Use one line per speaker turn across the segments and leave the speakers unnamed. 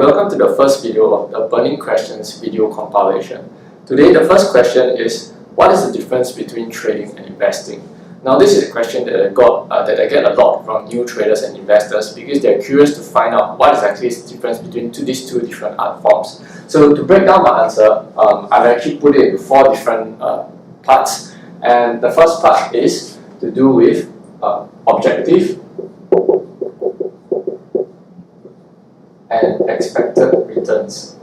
welcome to the first video of the Burning Questions video compilation. Today the first question is, what is the difference between trading and investing? Now this is a question that I get a lot from new traders and investors because they're curious to find out what is actually the difference between these two different art forms. So to break down my answer, I've actually put it into 4 different parts, and the first part is to do with objective and expected returns.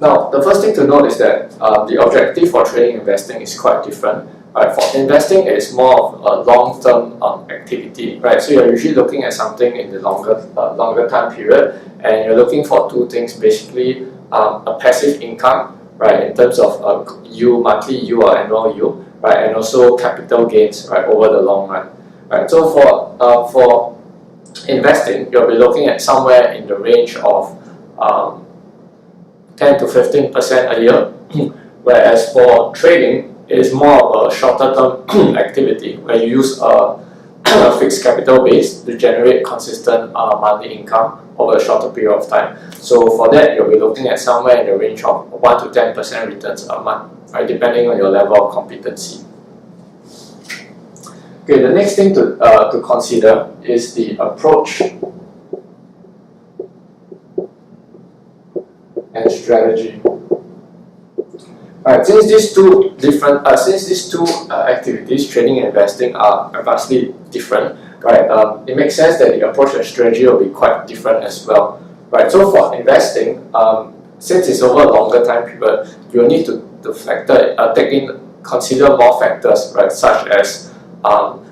Now, the first thing to note is that the objective for trading and investing is quite different. Right? For investing, it is more of a long-term activity. Right? So you're usually looking at something in the longer time period, and you're looking for 2 things, basically a passive income, right, in terms of yield, monthly yield or annual yield, right, and also capital gains, right, over the long run. Right, so for investing, you'll be looking at somewhere in the range of 10 to 15% a year, whereas for trading, it is more of a shorter term activity where you use a fixed capital base to generate consistent monthly income over a shorter period of time. So for that, you'll be looking at somewhere in the range of 1 to 10% returns a month, right, depending on your level of competency. Okay, the next thing to consider is the approach and strategy. Right, since these two activities, trading and investing, are vastly different, right? It makes sense that the approach and strategy will be quite different as well, right? So for investing, since it's over a longer time period, you will need to consider more factors, right, such as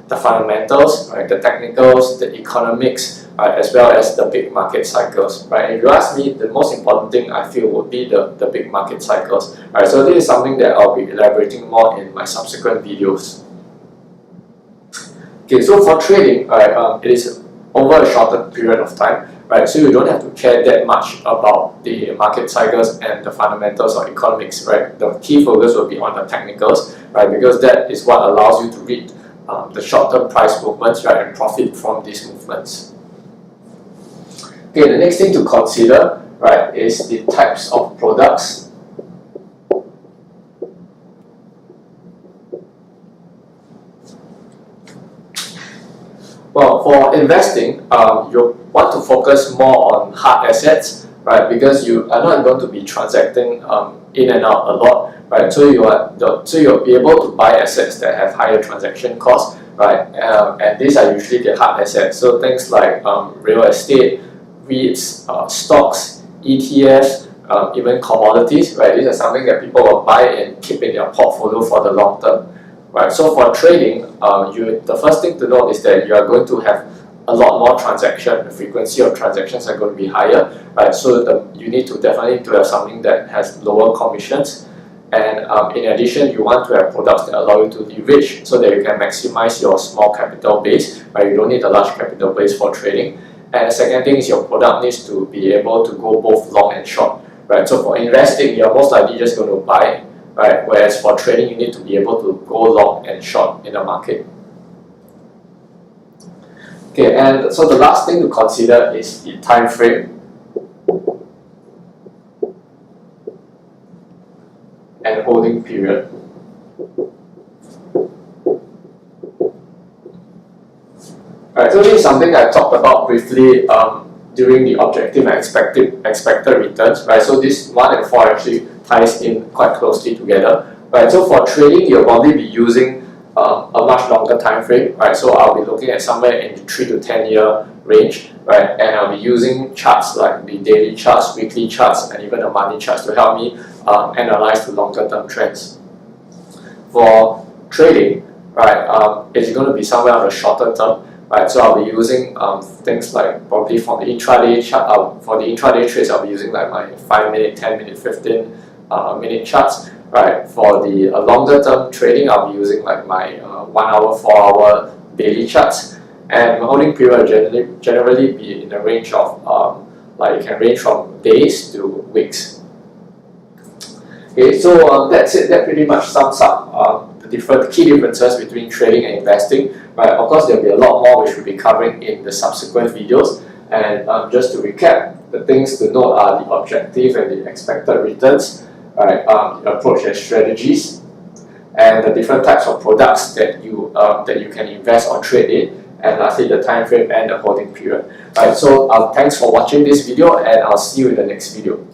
the fundamentals, right, the technicals, the economics, as well as the big market cycles. Right? If you ask me, the most important thing I feel would be the big market cycles. Right? So this is something that I'll be elaborating more in my subsequent videos. Okay, so for trading, right, it is over a shorter period of time. Right? So you don't have to care that much about the market cycles and the fundamentals or economics. Right? The key focus will be on the technicals, right, because that is what allows you to read the short-term price movements, right, and profit from these movements. Okay, the next thing to consider, right, is the types of products Well, for investing, you want to focus more on hard assets, right? Because you are not going to be transacting in and out a lot, right? So you'll be able to buy assets that have higher transaction costs, right? And these are usually the hard assets. So things like real estate, REITs, stocks, ETFs, even commodities, right? These are something that people will buy and keep in their portfolio for the long term. Right, so for trading, the first thing to note is that you are going to have a lot more transaction. The frequency of transactions are going to be higher, right? So you need to definitely have something that has lower commissions, and in addition, you want to have products that allow you to leverage so that you can maximize your small capital base. Right, you don't need a large capital base for trading. And the second thing is your product needs to be able to go both long and short. Right, so for investing, you're most likely just going to buy. Right, whereas for trading, you need to be able to go long and short in the market. Okay, and so the last thing to consider is the time frame and holding period. Right, so this is something I talked about briefly during the objective and expected returns. Right, so this 1 and 4 actually ties in quite closely together, right? So for trading, you'll probably be using a much longer time frame, right? So I'll be looking at somewhere in the 3 to 10 year range, right? And I'll be using charts like the daily charts, weekly charts, and even the monthly charts to help me analyze the longer term trends. For trading, right, it's going to be somewhere on the shorter term. Right, so I'll be using things like probably from the intraday chart. For the intraday trades, I'll be using like my 5-minute, 10-minute, 15-minute charts. Right, for the longer term trading, I'll be using like my 1-hour, 4-hour daily charts. And my holding period generally be in the range of it can range from days to weeks. Okay, so that's it. That pretty much sums up the key differences between trading and investing. right? Of course, there'll be a lot more which we'll be covering in the subsequent videos. And just to recap, the things to note are the objective and the expected returns, right? The approach and strategies, and the different types of products that you can invest or trade in, and lastly the time frame and the holding period. Right, so thanks for watching this video, and I'll see you in the next video.